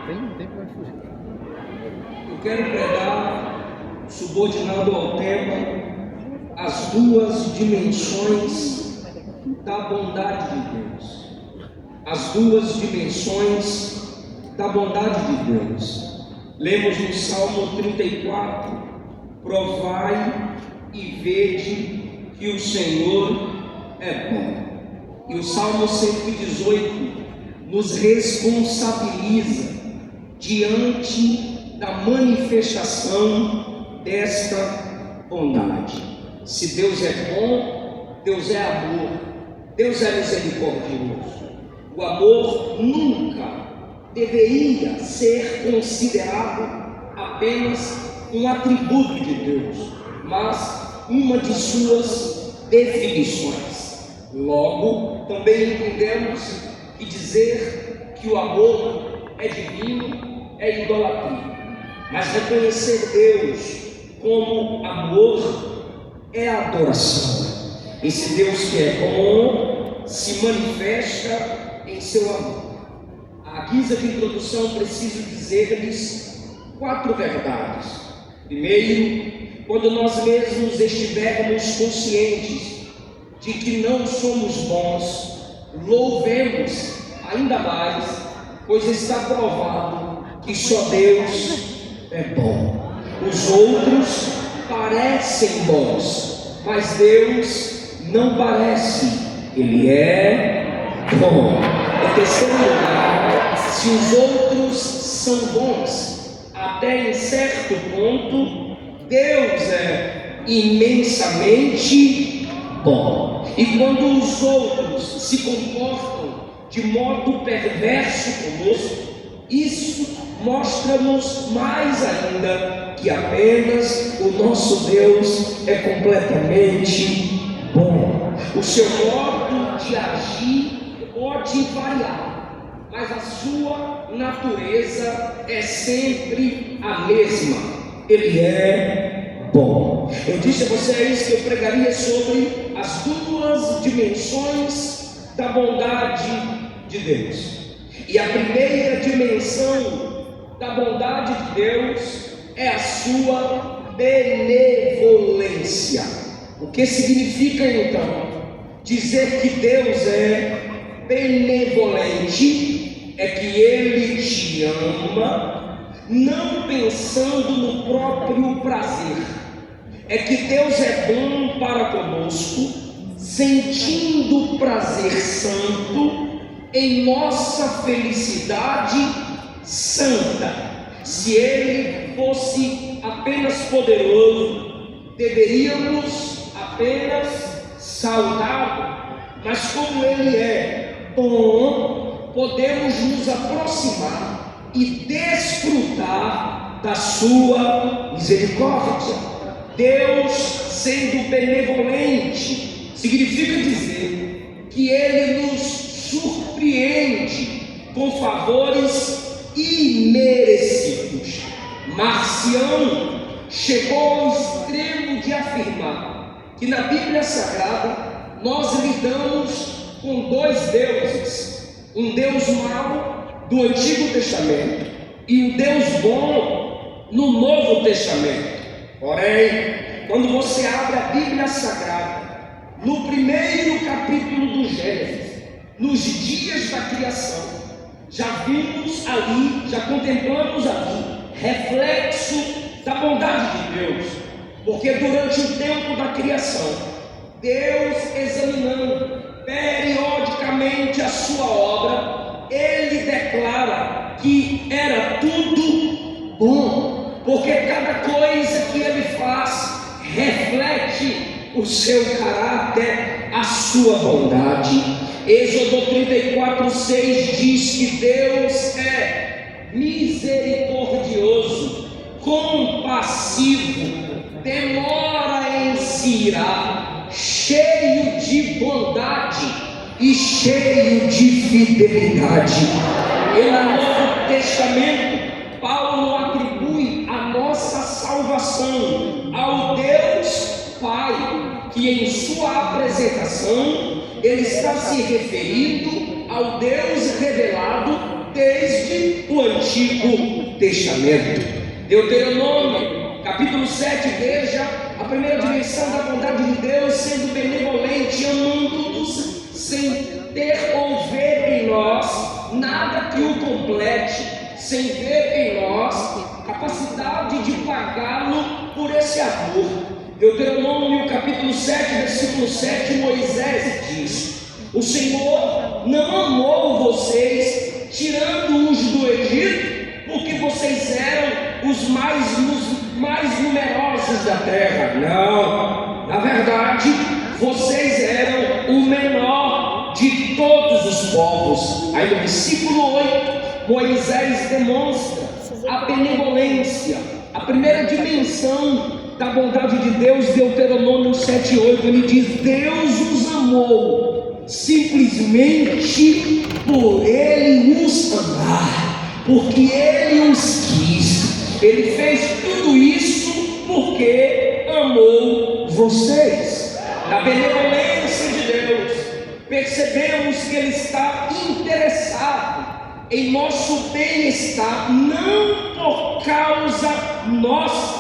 Eu quero pregar, subordinado ao tema, as duas dimensões da bondade de Deus. As duas dimensões da bondade de Deus. Lemos no Salmo 34: provai e vede que o Senhor é bom. E o Salmo 118 nos responsabiliza diante da manifestação desta bondade. Se Deus é bom, Deus é amor, Deus é misericordioso. O amor nunca deveria ser considerado apenas um atributo de Deus, mas uma de suas definições. Logo, também entendemos que dizer que o amor é divino é idolatria, mas reconhecer Deus como amor é adoração. Esse Deus que é bom se manifesta em seu amor. À guisa de introdução, preciso dizer-lhes 4 verdades. Primeiro, quando nós mesmos estivermos conscientes de que não somos bons, louvemos ainda mais, pois está provado que só Deus é bom. Os outros parecem bons, mas Deus não parece, Ele é bom. Em terceiro lugar, se os outros são bons até em certo ponto, Deus é imensamente bom. E quando os outros se comportam de modo perverso conosco, isso mostra-nos mais ainda que apenas o nosso Deus é completamente bom. O seu modo de agir pode variar, mas a sua natureza é sempre a mesma. Ele é bom. Eu disse a vocês que eu pregaria sobre as duas dimensões da bondade de Deus. E a primeira dimensão da bondade de Deus é a sua benevolência. O que significa então dizer que Deus é benevolente? É que Ele te ama, não pensando no próprio prazer. É que Deus é bom para conosco, sentindo prazer santo em nossa felicidade santa. Se Ele fosse apenas poderoso, deveríamos apenas saudá-lo, mas como Ele é bom, podemos nos aproximar e desfrutar da sua misericórdia. Deus sendo benevolente significa dizer que Ele nos surpreende com favores imerecidos. Marcião chegou ao extremo de afirmar que na Bíblia Sagrada nós lidamos com 2 deuses: um Deus mau do Antigo Testamento e um Deus bom no Novo Testamento. Porém, quando você abre a Bíblia Sagrada, no primeiro capítulo do Gênesis, nos dias da criação, já vimos ali, já contemplamos ali, reflexo da bondade de Deus. Porque durante o tempo da criação, Deus, examinando periodicamente a sua obra, Ele declara que era tudo bom. Porque cada coisa que Ele faz reflete o seu caráter, a sua bondade. Êxodo 34:6 diz que Deus é misericordioso, compassivo, demora em se irar, cheio de bondade e cheio de fidelidade. E no Novo Testamento, Paulo atribui a nossa salvação ao Deus Pai, que em sua apresentação ele está se referindo ao Deus revelado desde o Antigo Antigo Testamento. Deuteronômio, capítulo 7, veja a primeira dimensão da bondade de Deus, sendo benevolente, amando-nos, sem ter ou ver em nós nada que o complete, sem ver em nós capacidade de pagá-lo por esse amor. Deuteronômio capítulo 7, versículo 7, Moisés diz: o Senhor não amou vocês, tirando-os do Egito, porque vocês eram os mais numerosos da terra. Não, na verdade, vocês eram o menor de todos os povos. Aí no versículo 8, Moisés demonstra a benevolência, a primeira dimensão da bondade de Deus. Deuteronômio 7:8, ele diz: Deus os amou simplesmente por Ele os amar, porque Ele os quis. Ele fez tudo isso porque amou vocês. Na benevolência de Deus, percebemos que Ele está interessado em nosso bem-estar, não por causa nossa,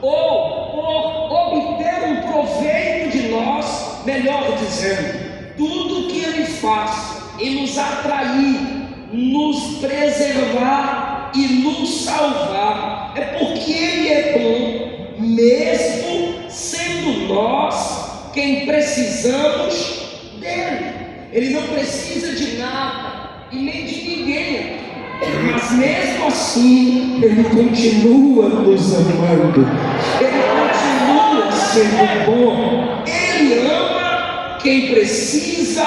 ou por obter um proveito de nós, melhor dizendo, tudo que Ele faz em nos atrair, nos preservar e nos salvar, é porque Ele é bom, mesmo sendo nós quem precisamos dEle. Ele não precisa de nada e nem de ninguém, mas mesmo assim Ele continua nos amando, Ele continua sendo bom, Ele ama quem precisa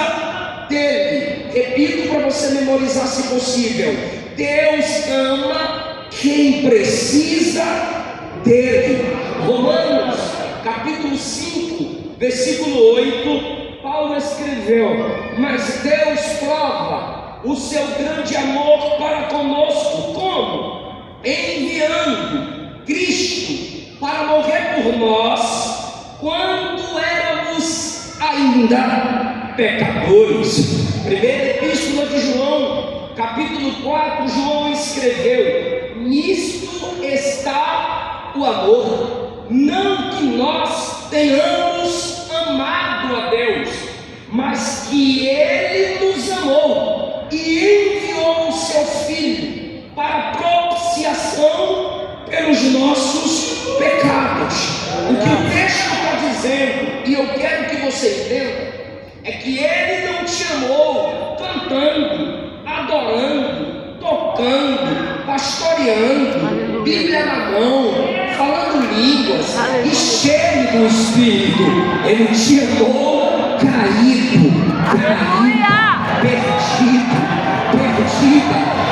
dEle. Repito para você memorizar se possível: Deus ama quem precisa dEle. Romanos capítulo 5, versículo 8, Paulo escreveu: mas Deus prova o seu grande amor para conosco, como? Enviando Cristo para morrer por nós, quando éramos ainda pecadores. Primeira epístola de João, capítulo 4, João escreveu: nisto está o amor, não que nós tenhamos amado a Deus, mas que Ele nos amou e enviou o seu Filho para propiciação pelos nossos pecados. O que o texto está dizendo, e eu quero que você entenda, é que Ele não te amou cantando, adorando, tocando, pastoreando, Bíblia na mão, falando línguas e cheio do Espírito. Ele te amou caído, perdido,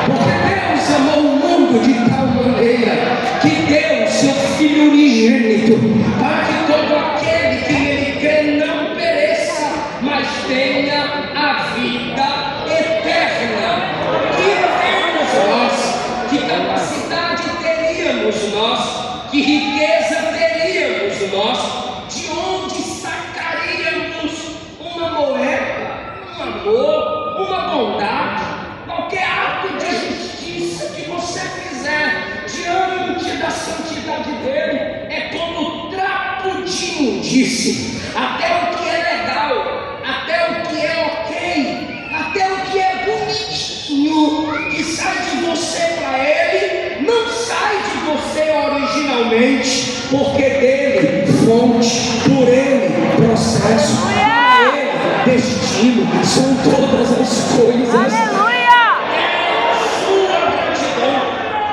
porque Deus amou o mundo de tal maneira que deu seu Filho unigênito, para que todo aquele que nele crê não pereça, mas tenha a vida eterna. Que temos nós? Que capacidade teríamos nós? Que riqueza teríamos nós? De onde sacaríamos uma moeda, um amor, uma bondade, qualquer ato de justiça que você fizer diante da santidade dele é como trapo de imundície. Até o que é legal, até o que é ok, até o que é bonitinho que sai de você para ele, não sai de você originalmente, porque dele fonte, por ele processo, por ele destino, são todas as coisas. Aleluia!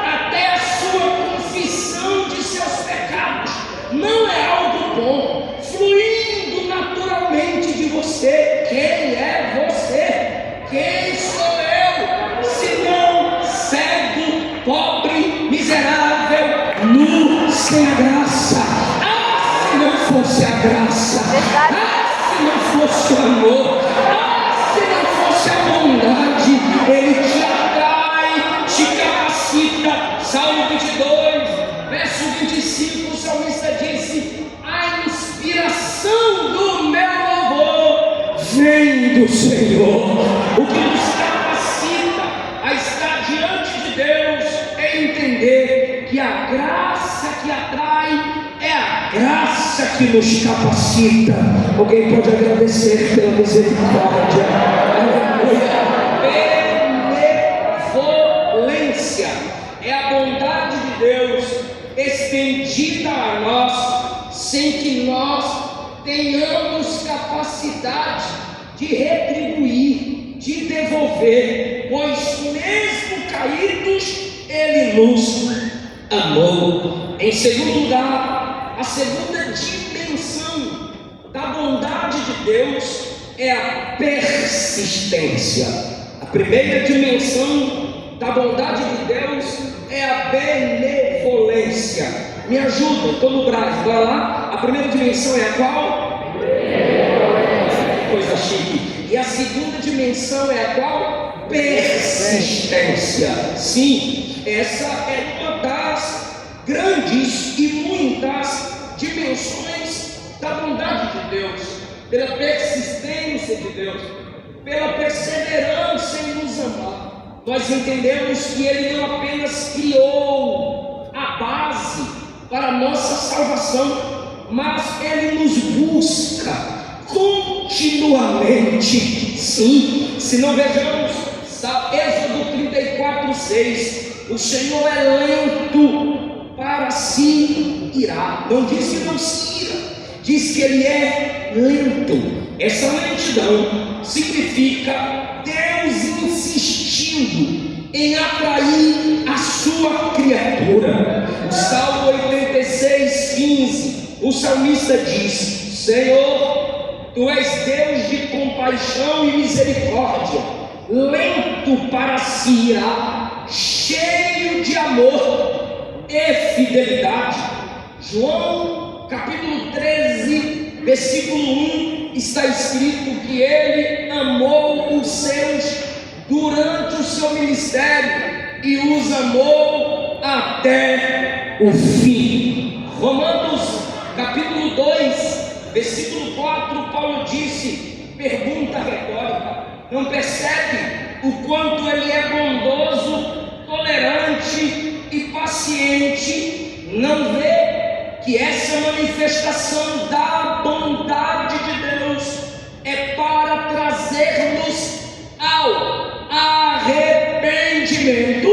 Até a sua confissão de seus pecados não é algo bom, fluindo naturalmente de você. Quem é você? Quem sou eu? Senão cego, pobre, miserável, nu, sem graça. Ah, se não fosse a graça, se não fosse o amor, se não fosse a bondade, Ele te atrai, te capacita. Salmo 22, verso 25, o salmista disse: a inspiração do meu louvor vem do Senhor. O que nos capacita a estar diante de Deus que a graça que atrai é a graça que nos capacita. Alguém pode agradecer pela misericórdia. Aleluia. Benevolência é a bondade de Deus estendida a nós, sem que nós tenhamos capacidade de retribuir, de devolver, pois mesmo caídos, Ele nos amou. Em segundo lugar, a segunda dimensão da bondade de Deus é a persistência. A primeira dimensão da bondade de Deus é a benevolência. Me ajuda, estou no Brasil, vai lá. A primeira dimensão é a qual? Coisa chique. E a segunda dimensão é a qual? Persistência. Sim, essa é uma das grandes e muitas dimensões da bondade de Deus, pela persistência de Deus, pela perseverança em nos amar. Nós entendemos que Ele não apenas criou a base para a nossa salvação, mas Ele nos busca continuamente. Sim, se não vejamos Êxodo 34:6, o Senhor é lento para se irar. Não diz que não se ira, diz que Ele é lento. Essa lentidão significa Deus insistindo em atrair a sua criatura. O Salmo 86:15, o salmista diz: Senhor, Tu és Deus de compaixão e misericórdia, lento para se irar, cheio de amor e fidelidade. João capítulo 13, versículo 1, está escrito que Ele amou os seus durante o seu ministério e os amou até o fim. Romanos capítulo 2, versículo 4, Paulo disse, pergunta retórica: não percebe o quanto Ele é bondoso, tolerante e paciente? Não vê que essa manifestação da bondade de Deus é para trazer-nos ao arrependimento?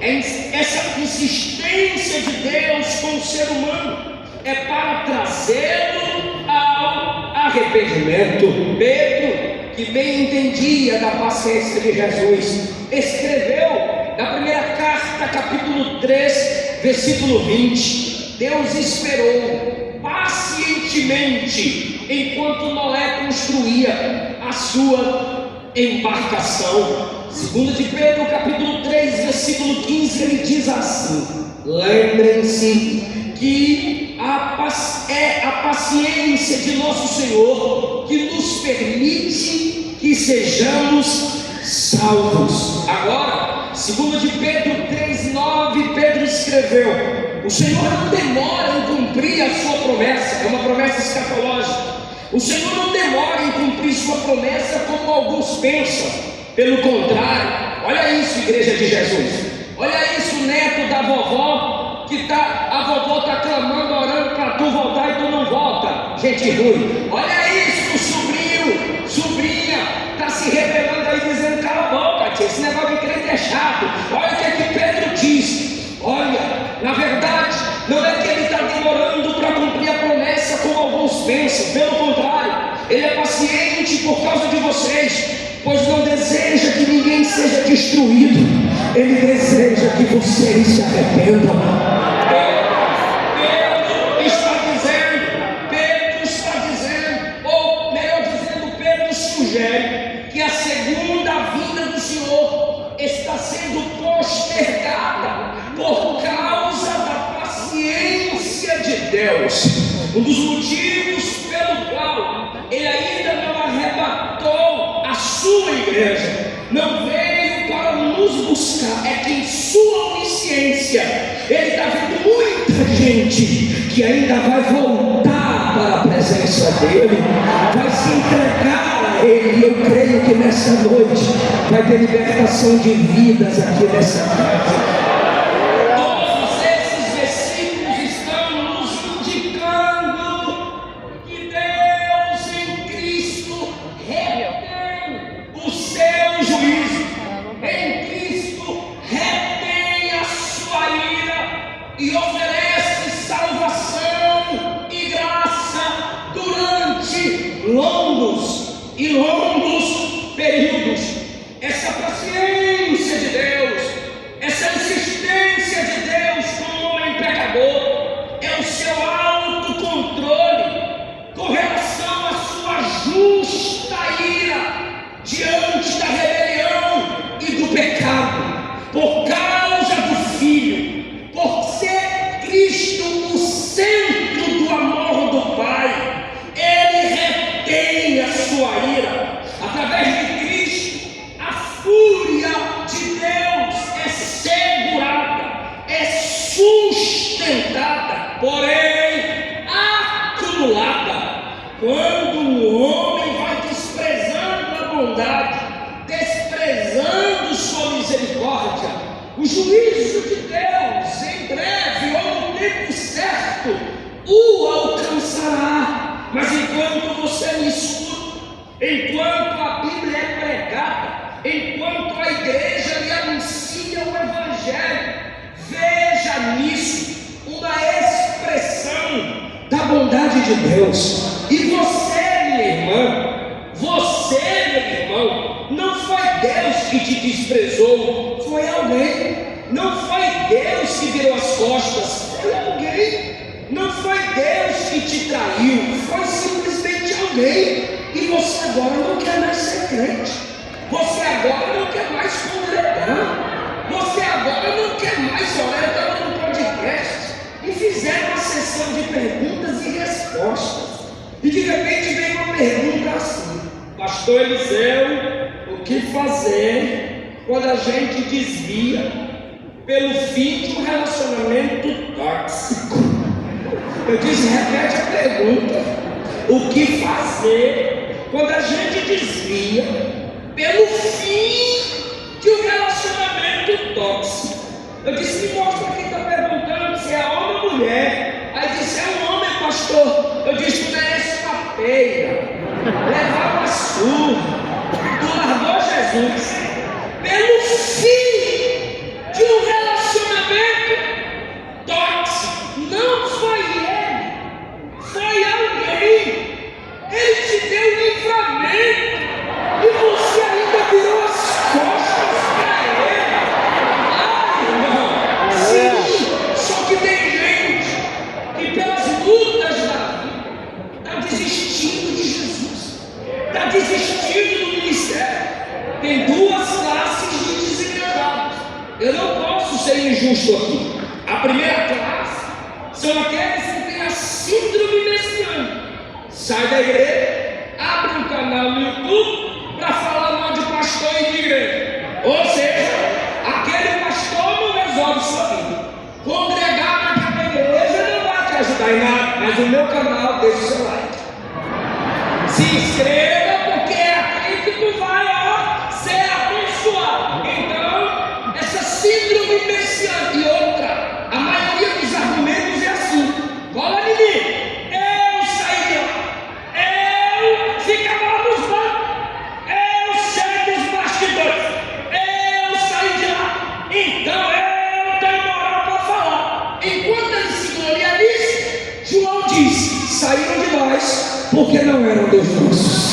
Essa insistência de Deus com o ser humano é para trazê-lo ao arrependimento. Pedro, que bem entendia da paciência de Jesus, escreveu na primeira carta, capítulo 3, versículo 20: Deus esperou pacientemente enquanto Noé construía a sua embarcação. Segundo de Pedro, capítulo 3, versículo 15, ele diz assim: lembrem-se que é a paciência de nosso Senhor que nos permite que sejamos salvos. Agora, segundo de Pedro 3:9, Pedro escreveu: o Senhor não demora em cumprir a sua promessa. É uma promessa escatológica. O Senhor não demora em cumprir sua promessa como alguns pensam. Pelo contrário, olha isso, igreja de Jesus, olha isso, neto da vovó, que a vovó está clamando, orando para tu voltar e tu não volta, gente ruim. Olha isso, sobrinho, sobrinha, está se rebelando aí, dizendo: cala a boca, tia, esse negócio de crente é chato. Olha o que é que Pedro diz. Olha, na verdade, não é que ele está demorando para cumprir a promessa como alguns pensam. Pelo contrário, Ele é paciente por causa de vocês, pois não deseja que ninguém seja destruído. Ele deseja que vocês se arrependam. Pedro está dizendo, ou melhor dizendo, Pedro sugere que a segunda vinda do Senhor está sendo postergada por causa da paciência de Deus. Um dos motivos pelo qual Ele ainda não arrebatou a sua igreja, não veio para nos buscar, é que em sua onisciência Ele está vendo muita gente que ainda vai voltar para a presença dEle, vai se entregar a Ele. Eu creio que nessa noite vai ter libertação de vidas aqui nessa casa. Todos esses longos períodos. Essa paciência de Deus, essa insistência de Deus com o homem pecador, é o seu autocontrole com relação à sua justa ira diante da rebelião e do pecado. Por causa do Filho, por ser Cristo o centro do amor do Pai, Ele retém a sua ira. Através de Cristo, a fúria de Deus é segurada, é sustentada, porém acumulada. Quando o homem vai desprezando a bondade, desprezando sua misericórdia, o juízo de Deus em breve ou no tempo certo o alcançará. Mas enquanto você me escuta, enquanto a Bíblia é pregada, enquanto a igreja lhe anuncia o Evangelho, veja nisso uma expressão da bondade de Deus. E você, minha irmã, você, meu irmão, não foi Deus que te desprezou, foi alguém. Não foi Deus que virou as costas, foi alguém. Não foi Deus que te traiu, foi simplesmente alguém. E você agora não quer mais ser crente, você agora não quer mais congregar, você agora não quer mais orar. Eu estava no podcast e fizeram uma sessão de perguntas e respostas, e de repente veio uma pergunta assim: Pastor Eliseu, o que fazer quando a gente desvia pelo fim de um relacionamento tóxico? Eu disse: repete a pergunta. O que fazer quando a gente desvia pelo fim de um relacionamento tóxico? Eu disse: me mostra quem está perguntando, se é homem ou mulher. Aí disse: é um homem, pastor. Eu disse: tu merece uma peia, levar uma surra, tu largou Jesus pelo fim de um relacionamento tóxico. Não foi ele, foi alguém. Ele te deu livramento e você ainda virou as costas para ele. Ai, irmão, sim, só que tem gente que pelas lutas da vida está desistindo de Jesus, está desistindo do ministério. Tem duas classes de desigrejados. Eu não posso ser injusto aqui. A primeira classe são aqueles que têm a síndrome messiânica. Sai da igreja, abre um canal no YouTube para falar mal de pastor e de igreja. Ou seja, aquele pastor não resolve sua vida. Congregar naquela igreja não vai te ajudar em nada. Mas o meu canal, deixa o seu like. Se inscreva, porque é aqui que tu vai ser abençoado. Então, essa síndrome messiânica. E outra, a maioria dos argumentos é assim: cola em mim, eu saí de lá, eu ficava lá nos bancos, eu sei dos bastidores, eu saí de lá, então eu tenho moral para falar. Enquanto eles se gloriam nisso, João disse: saíram de nós porque não eram dos nossos.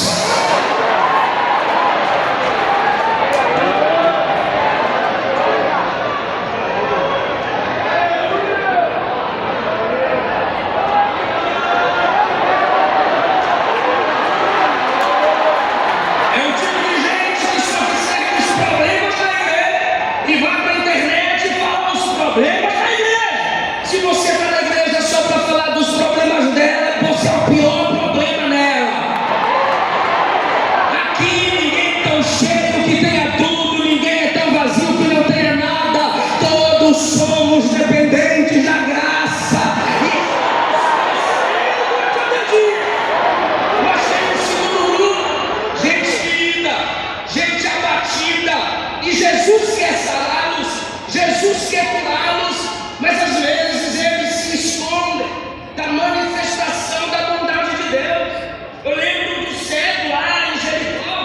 Somos dependentes da graça e cada dia. Nós temos segundo grupo, gente ferida, gente abatida, e Jesus quer sará-los, Jesus quer curá-los, mas às vezes eles se escondem da manifestação da bondade de Deus. Eu lembro do cego lá em Jericó,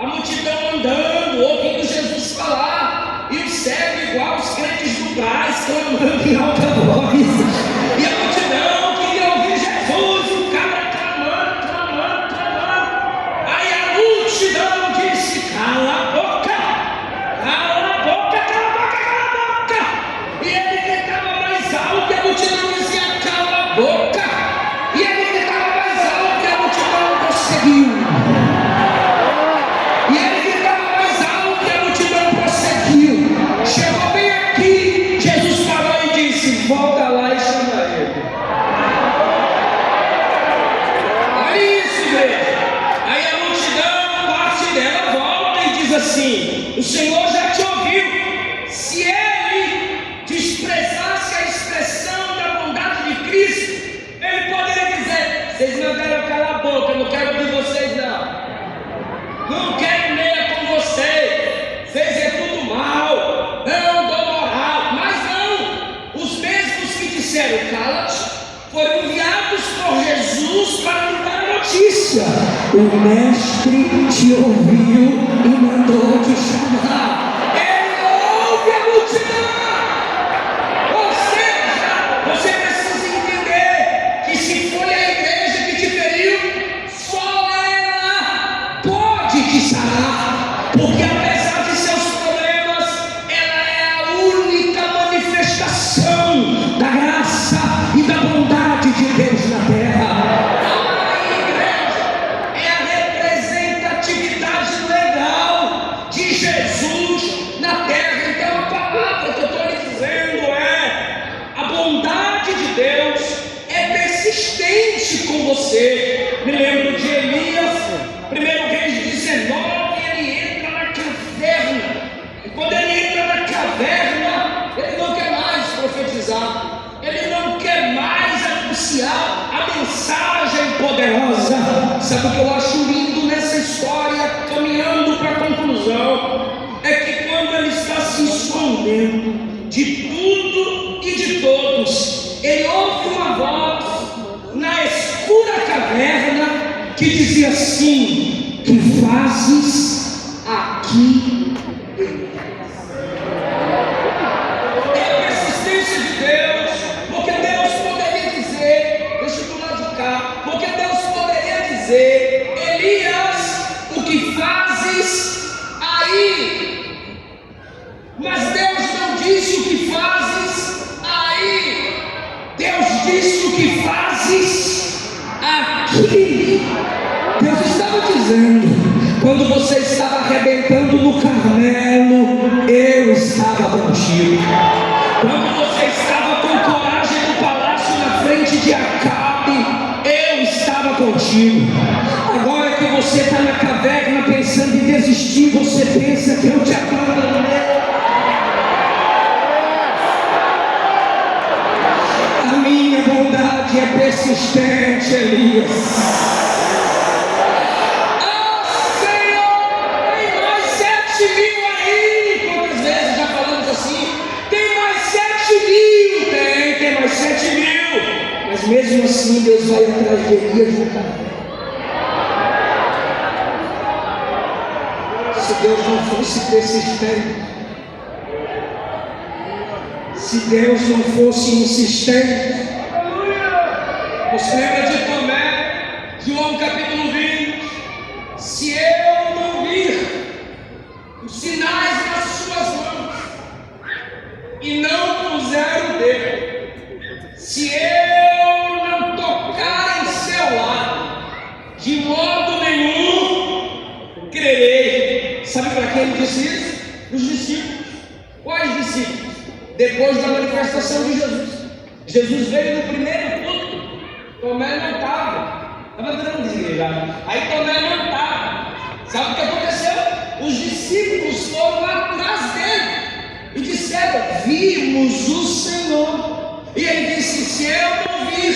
a multidão andando, ouvindo Jesus falar, e o cego igual os crentes do Brás, clamando em alta voz, e a multidão queria ouvir Jesus, o cara clamando. Aí a multidão notícia: o mestre te ouviu e mandou te chamar. Ele ouve a multidão. Ou seja, você precisa entender que se foi a igreja que te feriu, só ela pode te sarar, porque apesar de seus problemas, ela é a única manifestação da graça e da bondade de Deus na terra. A igreja é a representatividade legal de Jesus na terra. Então a palavra que eu estou lhe dizendo é: a bondade de Deus é persistente com você. Me lembro de Elias, 1 Reis 19, ele entra na caverna, e quando ele entra na caverna, ele não quer mais profetizar, ele não quer mais anunciar a mensagem poderosa. Sabe o que eu acho lindo nessa história, caminhando para a conclusão? É que quando ele está se escondendo de tudo e de todos, ele ouve uma voz na escura caverna que dizia assim: que fazes aqui? É a persistência de Deus, porque Deus poderia dizer, deixa eu do lado de cá, porque Deus poderia dizer: Elias, o que fazes aí? Mas Deus não disse o que fazes aí, Deus disse o que fazes aqui. Deus estava dizendo: quando você estava arrebentando no Carmelo, eu estava contigo. Quando você estava com coragem no palácio na frente de Acabe, eu estava contigo. Agora que você está na caverna pensando em desistir, você pensa que eu te abandonei. A minha bondade é persistente, Elias. Mas mesmo assim Deus vai atrás de Elias no carro. Se Deus não fosse persistente, se Deus não fosse insistente, você lembra de Tomé, João capítulo 20: se eu não vir os sinais nas suas mãos e não puser o dedo, se eu não tocar em seu lado, de modo nenhum crerei. Sabe para quem ele disse isso? Os discípulos. Quais discípulos? Depois da manifestação de Jesus. Jesus veio no primeiro culto, Tomé não estava dando desigrejar. Aí Tomé não estava. Sabe o que aconteceu? Os discípulos foram atrás dele e disseram: vimos o Senhor. E ele disse: se eu não vir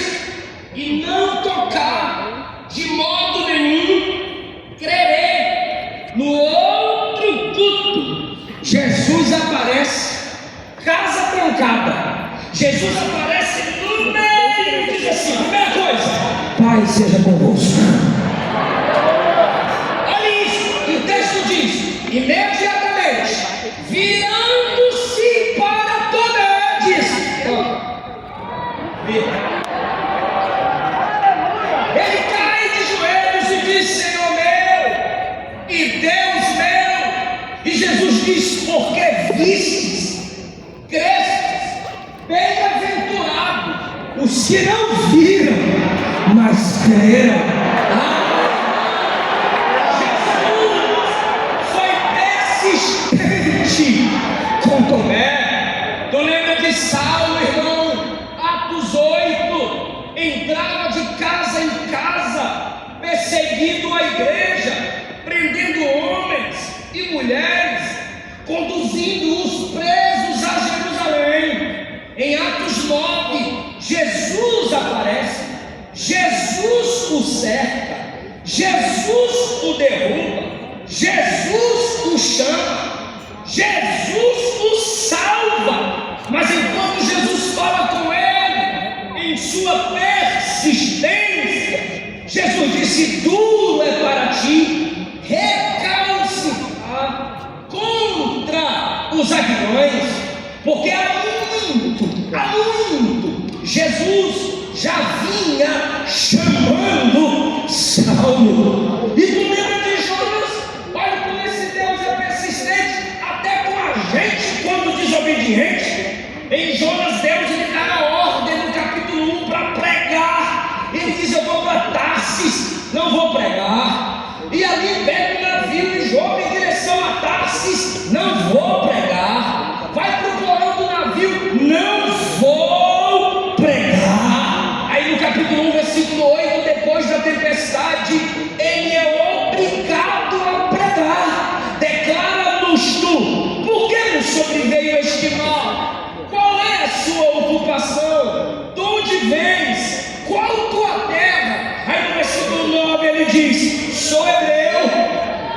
e não tocar, de modo nenhum crerei. No outro culto, Jesus aparece, casa trancada. Jesus aparece no meio e diz assim: primeira coisa, Pai seja convosco. Olha isso, e o texto diz: imediatamente, virando-se para Tomé, disse: ele cai de joelhos e diz: Senhor meu e Deus meu. E Jesus diz: porque vistes, crestes, bem-aventurado os que não viram, mas creram. Jesus foi persistente com Tomé. Tu lembra de Saulo, irmão? Atos 8, entrava de casa em casa, perseguindo a igreja, prendendo homens e mulheres, conduzindo os presos a Jerusalém. Em Atos 9, Jesus aparece, Jesus o serve. disse: duro é para ti recalcitrar contra os aguilhões, porque há muito Jesus já vinha chamando Saulo. E tu lembra de Jonas? Olha como esse Deus é persistente até com a gente quando desobediente. Em Jonas, Deus lhe dá a ordem no capítulo 1 para pregar. Ele diz: eu vou para Tarsis, não vou pregar. E ali pega o navio e joga em direção a Tarsis, não vou pregar. Vai procurando o navio, não vou pregar. Aí no capítulo 1, versículo 8, depois da tempestade, ele é obrigado a pregar. Declara-nos tu, por que nos sobreveio este mal? Qual é a sua ocupação? De onde vens? Qual tua terra? Aí no versículo 9 ele diz: sou hebreu,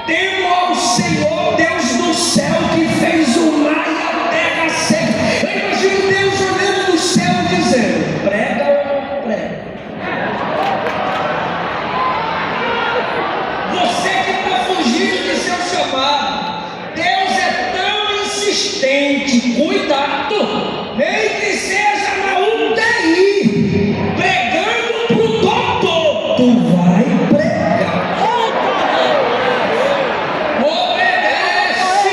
temo ao Senhor Deus do céu, que fez o mar e a terra seca. Eu imagino Deus olhando do céu dizendo: prega ou não prega? Você que está fugindo de seu chamado, Deus é tão insistente, cuidado, nem que seja na UTI, pregando para o doutor, tu vai pregar. Obedece,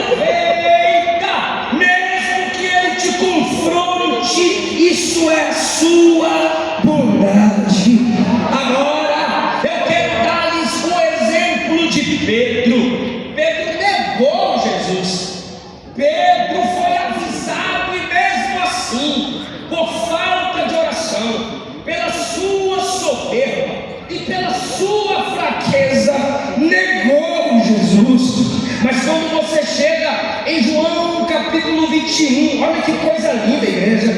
aproveita, mesmo que ele te confronte, isso é a sua bondade. Agora, eu quero dar-lhes o exemplo de Pedro. Pedro negou Jesus. Pedro foi avisado, e mesmo assim, por falta de oração, pela sua soberba e pela sua fraqueza, negou Jesus. Mas quando você chega em João capítulo 21, olha que coisa linda, igreja.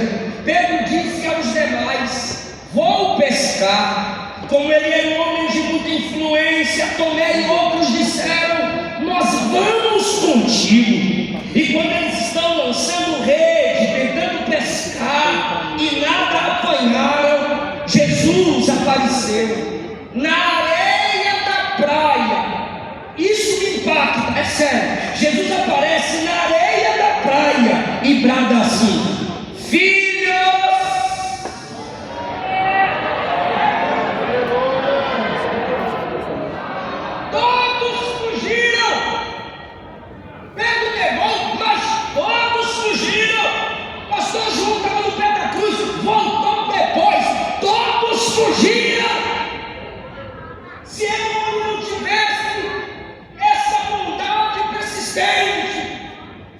Pedro disse aos demais: vou pescar. Como ele é um homem de muita influência, Tomé e outros disseram: nós vamos contigo. E quando eles estão lançando rede, tentando pescar e nada apanharam, Jesus apareceu na areia da praia. Isso me impacta, é sério. Jesus aparece na areia da praia e brada assim: filhos, todos fugiram. Pedro negou, mas todos fugiram. Pastor João estava no pé da cruz, voltou depois, todos fugiram. Se ele não tivesse essa bondade persistente,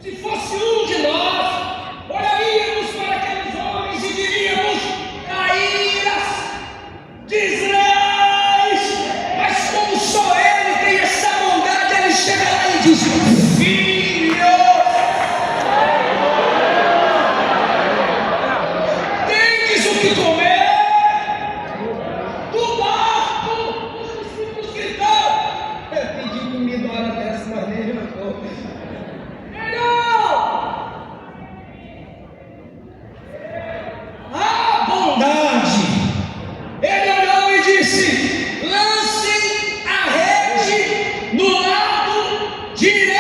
se fosse um de nós, olharíamos para aqueles homens e diríamos: caíras, desleais. Mas como só ele tem essa bondade, ele chega lá e diz: filhos, tendes o que comer. Do barco, os discípulos gritaram. Eu pedi comida hora dessa, mas nem jantou. Melhor a bondade. Ele olhou e disse: lancem a rede no lado direito.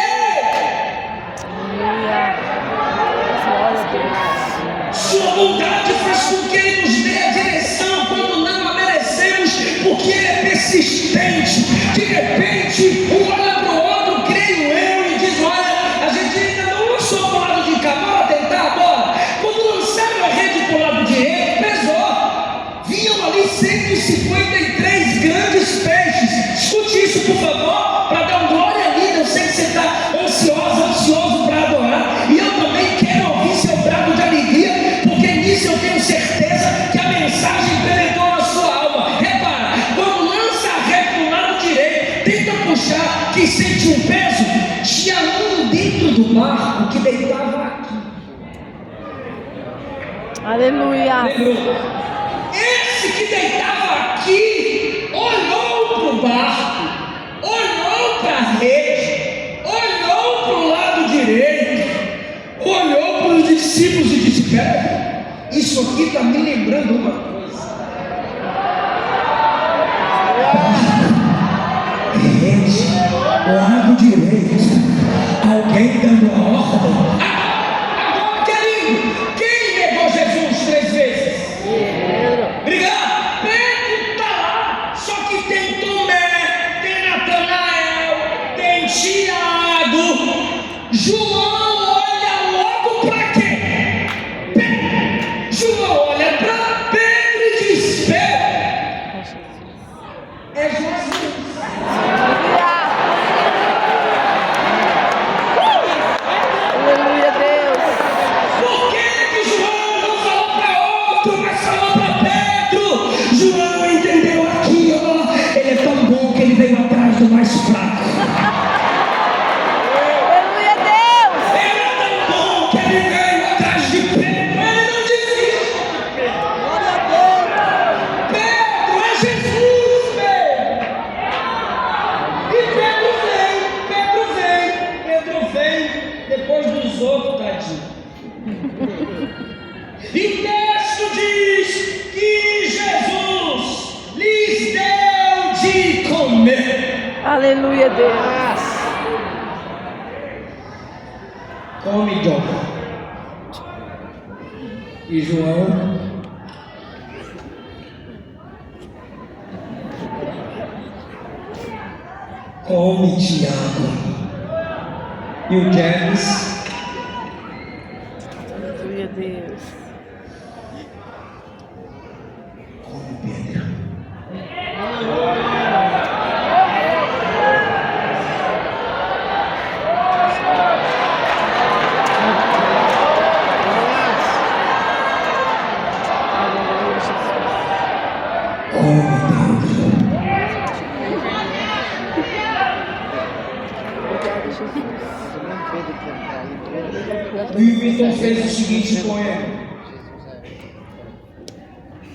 Sua bondade faz com que ele nos dê a direção quando não a merecemos, porque ele é persistente. De repente, um olha para o outro, creio eu, e diz: olha, a gente ainda não lançou para o lado de cá, bora tentar agora. Quando lançaram a rede para o lado direito, pesou. Vinham ali 153 grandes peixes. Escute isso, por favor, para dar glória a Deus. Eu sei que você está ansioso para adorar, e eu também quero ouvir seu brado de alegria, porque nisso eu tenho certeza que a mensagem penetrou na sua alma. Repara, quando lança a rede para o lado direito, tenta puxar, que sente um peso. Tinha um dentro do barco que deitava aqui. Aleluia. Esse que deitava aqui olhou para o barco, olhou para a rede, olhou para o lado direito, olhou para os discípulos e disse: pera, isso aqui está me lembrando uma coisa. alguém dando a ordem. Agora, querido, quem negou Jesus 3 vezes? Obrigado. Pedro está lá, só que tem Tomé, tem Natanael, tem Tiago. João olha logo para quem? Pedro. João olha para Pedro e diz: Pedro, é Jesus. Aleluia, Deus. Por que João não falou para outro, mas falou para Pedro? João entendeu aqui, ó. Ele é tão bom que ele veio atrás do mais fraco. Aleluia, Deus. Ele é tão bom que ele veio atrás de Pedro. Ele não desiste. Glória a Deus. Pedro é Jesus, Pedro. E Pedro vem depois dos outros, tadinho. E o texto diz que Jesus lhes deu de comer. Aleluia, Deus. Come, John. E João come Tiago. E o James Aleluia, Deus. come Pedro. Aleluia, Jesus. Come Pedro. Obrigada, Jesus. O Wilton fez o seguinte com ele: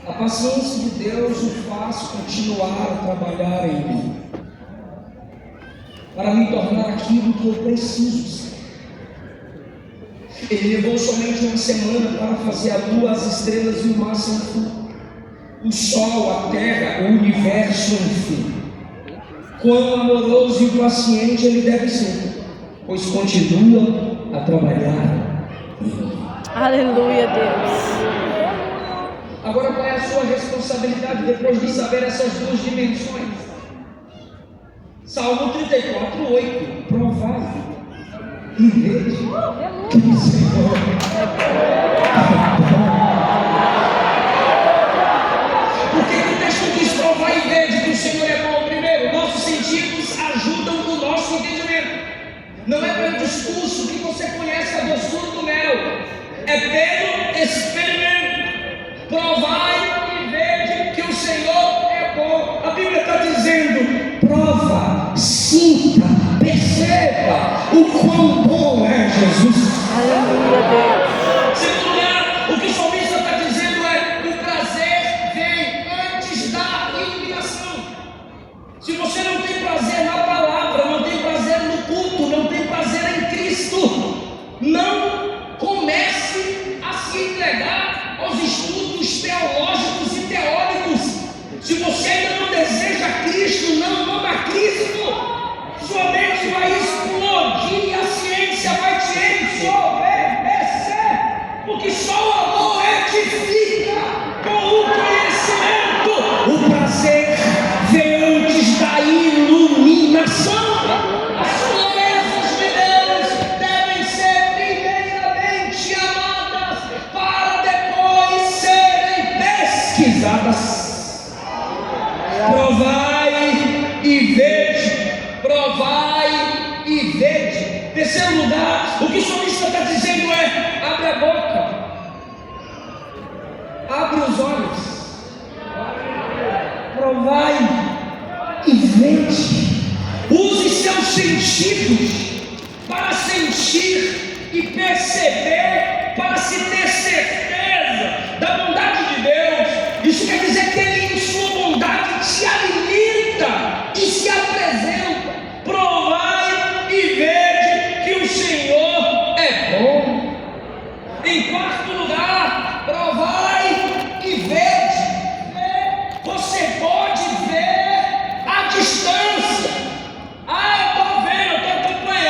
a paciência de Deus o faz continuar a trabalhar em mim, para me tornar aquilo que eu preciso ser. Ele levou somente uma semana para fazer a lua, as estrelas e o mar sem fim, o sol, a terra, o universo, enfim. Quão amoroso e paciente ele deve ser, pois continua a trabalhar em mim. Aleluia, Deus. Agora, qual é a sua responsabilidade depois de saber essas duas dimensões? Salmo 34:8. Provai e vede que o Senhor é bom. Por que o texto diz provai e vede que o Senhor é bom? Primeiro, nossos sentidos ajudam o nosso entendimento. Não é pelo discurso que você conhece a doçura do mel, é pelo experimento. Provai e vede que o Senhor é bom. A Bíblia está dizendo: prova, sinta, perceba o quão bom é Jesus. Aleluia, Deus. Segundo lugar, o que o salmista está dizendo é: o prazer vem antes da iluminação. Se você não tem prazer na palavra, não tem prazer no culto, não tem prazer em Cristo, não comece a se entregar aos estudos teológicos e teóricos. Se você ainda não deseja Cristo, não ama Cristo, sua mente vai explodir, a ciência vai te ensoberbecer, porque só o amor edifica com o conhecimento. O prazer vem antes da iluminação. As promessas de Deus devem ser primeiramente amadas para depois serem pesquisadas. Provai e vede, provai e vede. Terceiro lugar, o que o salmista está dizendo é: abre a boca, abre os olhos, provai e vede. Use seus sentidos para sentir e perceber, para se ter certeza da bondade de Deus. Isso quer dizer que Ele, em sua bondade, te alimenta e se apresenta. Provai e vede que o Senhor é bom. Em quarto lugar, provai e vede. Você pode ver a distância. Ah, eu estou vendo, eu estou acompanhando.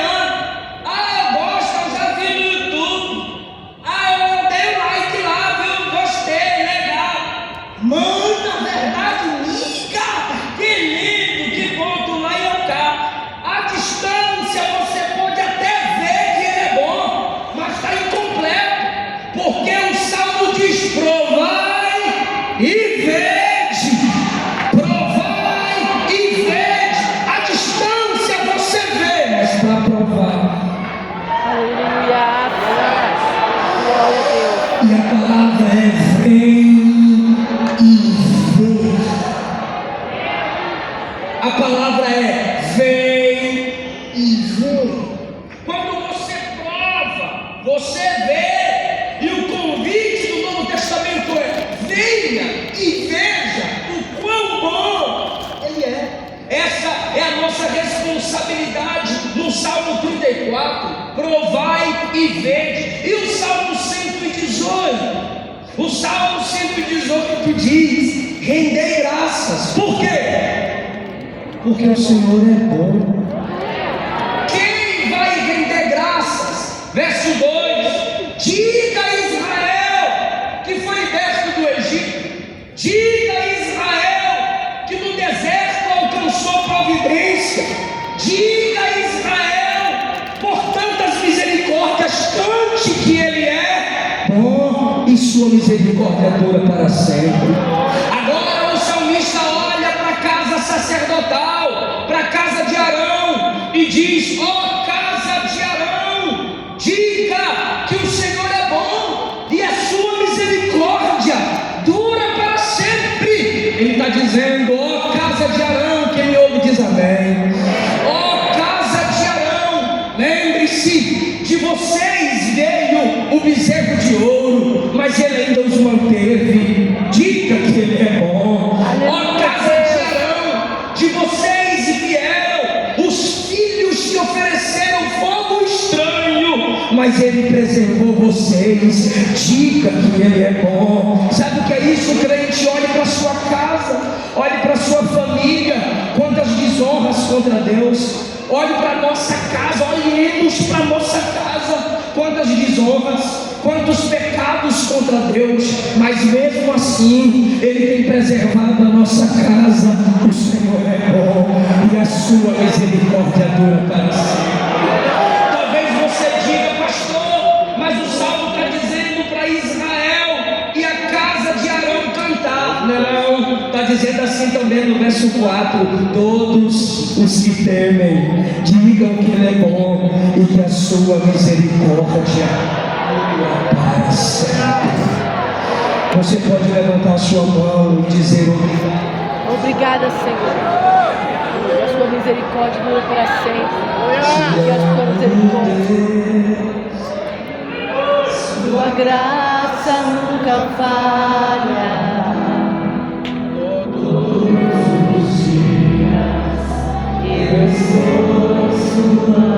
palavra é: vem e vê. Quando você prova, você vê. E o convite do Novo Testamento é: venha e veja o quão bom Ele é. Essa é a nossa responsabilidade. No Salmo 34, provai e vede. E o Salmo 118? O Salmo 118 diz: rendei graças. Por quê? Porque o Senhor é bom. Quem vai render graças? Verso 2: diga a Israel que foi liberto do Egito. Diga a Israel que no deserto alcançou providência. Diga a Israel, por tantas misericórdias, cante que Ele é bom e sua misericórdia dura para sempre. Agora o salmista olha para a casa sacerdotal, para a casa de Arão, e diz: ó casa de Arão, diga que o Senhor é bom e a sua misericórdia dura para sempre. Ele está dizendo: ó casa de Arão, quem me ouve diz amém. Ó casa de Arão, lembre-se, de vocês veio o bezerro de ouro, mas Ele ainda os manteve. Diga que Ele é bom. Ó casa de Arão, de vocês vieram os filhos que ofereceram fogo estranho, mas Ele preservou vocês. Diga que Ele é bom. Sabe o que é isso, crente? Olhe para a sua casa, olhe para a sua família. Quantas desonras contra Deus. Olhe para a nossa casa, olhemos para a nossa casa. Quantas desonras, quantos pecados contra Deus, mas mesmo assim Ele tem preservado a nossa casa. O Senhor é bom e a sua misericórdia dura para sempre. Talvez você diga: pastor, mas o salmo está dizendo para Israel e a casa de Arão cantar. Não, está dizendo assim também no verso 4: todos os que temem, digam que Ele é bom e que a sua misericórdia dura para sempre. Você pode levantar a sua mão e dizer: obrigado. Obrigada, Senhor. A sua misericórdia dura para sempre. E a sua misericórdia, sua graça nunca falha. Todos os dias eu sou sua